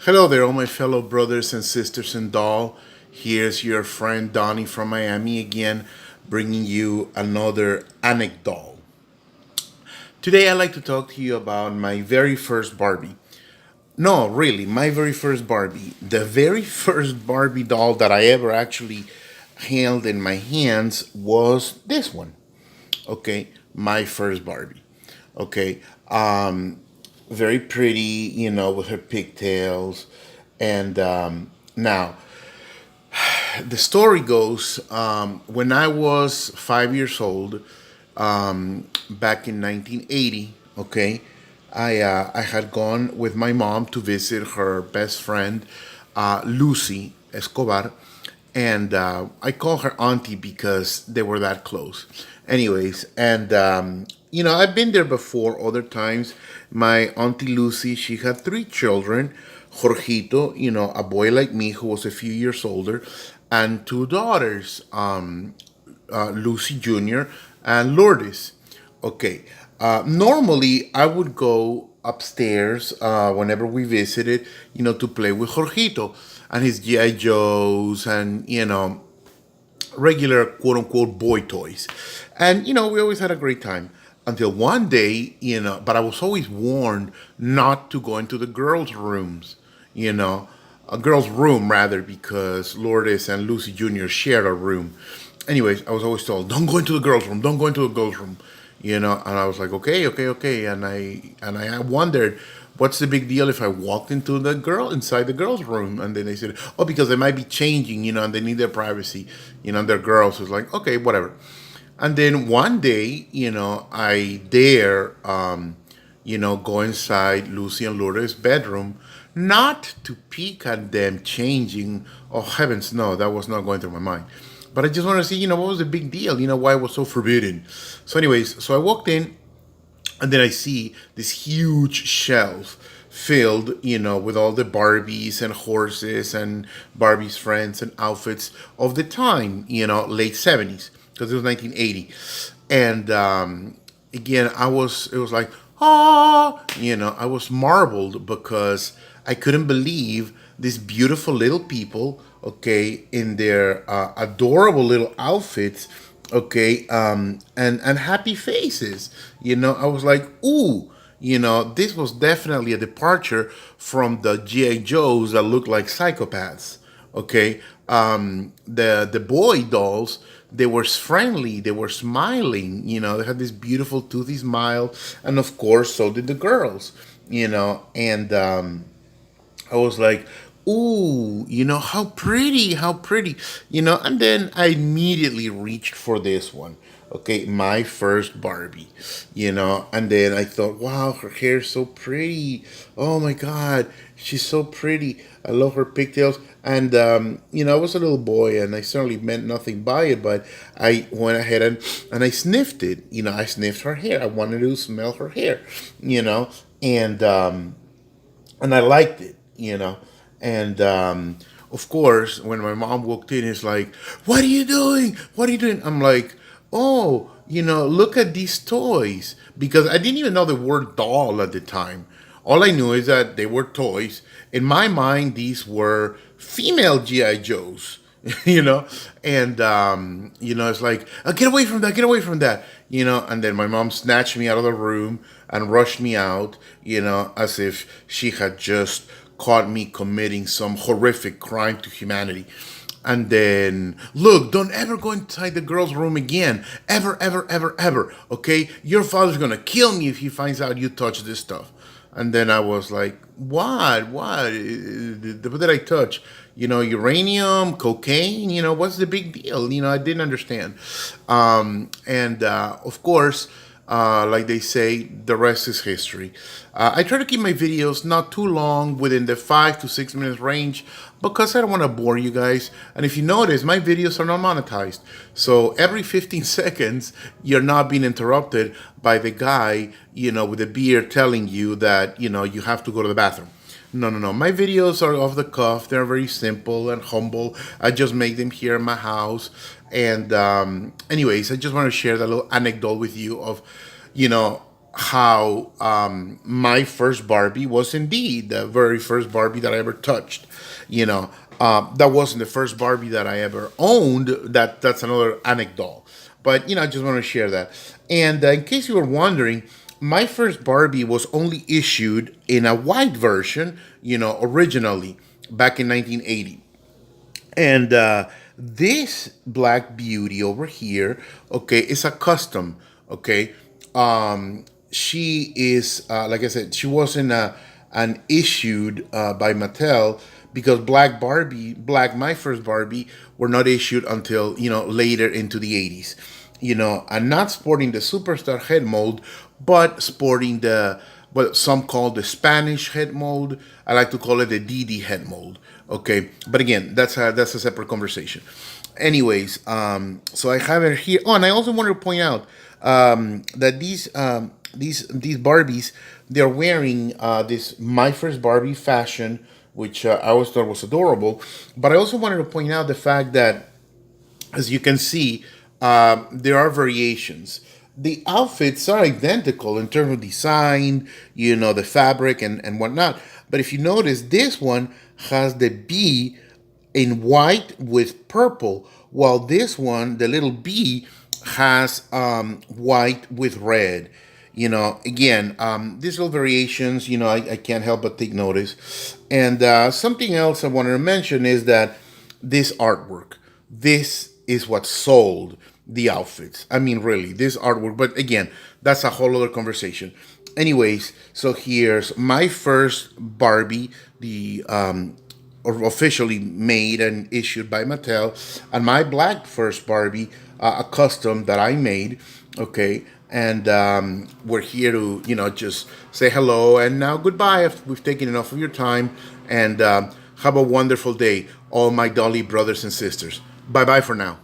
Hello there, all my fellow brothers and sisters in doll. Here's your friend Donnie from Miami again, bringing you another anecdote. Today, I'd like to talk to you about my very first Barbie. No, really, my very first Barbie. The very first Barbie doll that I ever actually held in my hands was this one. Okay, my first Barbie. Okay, very pretty, with her pigtails. And now, the story goes when I was 5 years old, back in 1980, okay, I had gone with my mom to visit her best friend, Lucy Escobar. And I call her auntie because they were that close. Anyways, and I've been there before other times. My auntie Lucy, she had three children. Jorgito, a boy like me who was a few years older, and two daughters, Lucy Jr. and Lourdes. Okay. Normally, I would go upstairs whenever we visited, to play with Jorgito and his G.I. Joes and, regular quote unquote boy toys. And, we always had a great time until one day, but I was always warned not to go into the girls' rooms, a girl's room rather, because Lourdes and Lucy Jr. shared a room. Anyways, I was always told, don't go into the girls' room, don't go into the girls' room, and I was like, okay, okay, okay. And I wondered, what's the big deal if I walked into the girl inside the girls' room? And then they said, oh, because they might be changing, and they need their privacy, and they're girls. So it's like, okay, whatever. And then one day, I dare, go inside Lucy and Lourdes' bedroom, not to peek at them changing. Oh, heavens, no, that was not going through my mind. But I just wanted to see, what was the big deal, why it was so forbidden. So, anyways, so I walked in, and then I see this huge shelf filled, with all the Barbies and horses and Barbie's friends and outfits of the time, late 70s, because it was 1980. And again, it was like, I was marveled because I couldn't believe these beautiful little people, okay, in their adorable little outfits, okay, and happy faces. I was like, ooh, this was definitely a departure from the GI Joes that look like psychopaths. Okay, the boy dolls, they were friendly, they were smiling. They had this beautiful toothy smile, and of course, so did the girls. And I was like, ooh, how pretty, how pretty, and then I immediately reached for this one. Okay, my first Barbie, and then I thought, wow, her hair is so pretty. Oh my God, she's so pretty. I love her pigtails. And, I was a little boy and I certainly meant nothing by it, but I went ahead and I sniffed it. I sniffed her hair. I wanted to smell her hair, and, and I liked it, And of course, when my mom walked in, it's like, "What are you doing? What are you doing?" I'm like, "Oh, look at these toys," because I didn't even know the word doll at the time. All I knew is that they were toys. In my mind, these were female GI Joes. you know and it's like, get away from that, get away from that. And then my mom snatched me out of the room and rushed me out, as if she had just caught me committing some horrific crime to humanity. And then, look, don't ever go inside the girls' room again, ever, ever, ever, ever. Okay, your father's gonna kill me if he finds out you touch this stuff. And then I was like, what? What? What did I touch? Uranium, cocaine? What's the big deal? I didn't understand. And of course, like they say, the rest is history. I try to keep my videos not too long, within the 5 to 6 minutes range, because I don't want to bore you guys. And if you notice, my videos are not monetized. So every 15 seconds, you're not being interrupted by the guy, with a beer telling you that, you have to go to the bathroom. No, no, no. My videos are off the cuff. They're very simple and humble. I just make them here in my house. And anyways, I just want to share that little anecdote with you of, you know, how my first Barbie was indeed the very first Barbie that I ever touched. You know, that wasn't the first Barbie that I ever owned. That's another anecdote. But I just want to share that. And in case you were wondering, my first Barbie was only issued in a white version. Originally back in 1980. And this black beauty over here, okay, is a custom. Okay, she is like I said, she wasn't an issued by Mattel because Black My First Barbie were not issued until later into the 80s. And not sporting the superstar head mold, but sporting the what some call the Spanish head mold. I like to call it the DD head mold. Okay, but again, that's a separate conversation. Anyways, so I have it here. Oh, and I also wanted to point out that these Barbies, they're wearing this My First Barbie fashion, which I always thought was adorable. But I also wanted to point out the fact that, as you can see, there are variations. The outfits are identical in terms of design, the fabric and whatnot. But if you notice, this one has the B in white with purple, while this one, the little B, has white with red. Again, these little variations, I can't help but take notice. And something else I wanted to mention is that this artwork, this is what sold the outfits. I mean, really, this artwork. But again, that's a whole other conversation. Anyways, so here's my first Barbie, the officially made and issued by Mattel, and my black first Barbie, a custom that I made. Okay, and we're here to just say hello and now goodbye. We've taken enough of your time, and have a wonderful day, all my Dolly brothers and sisters. Bye bye for now.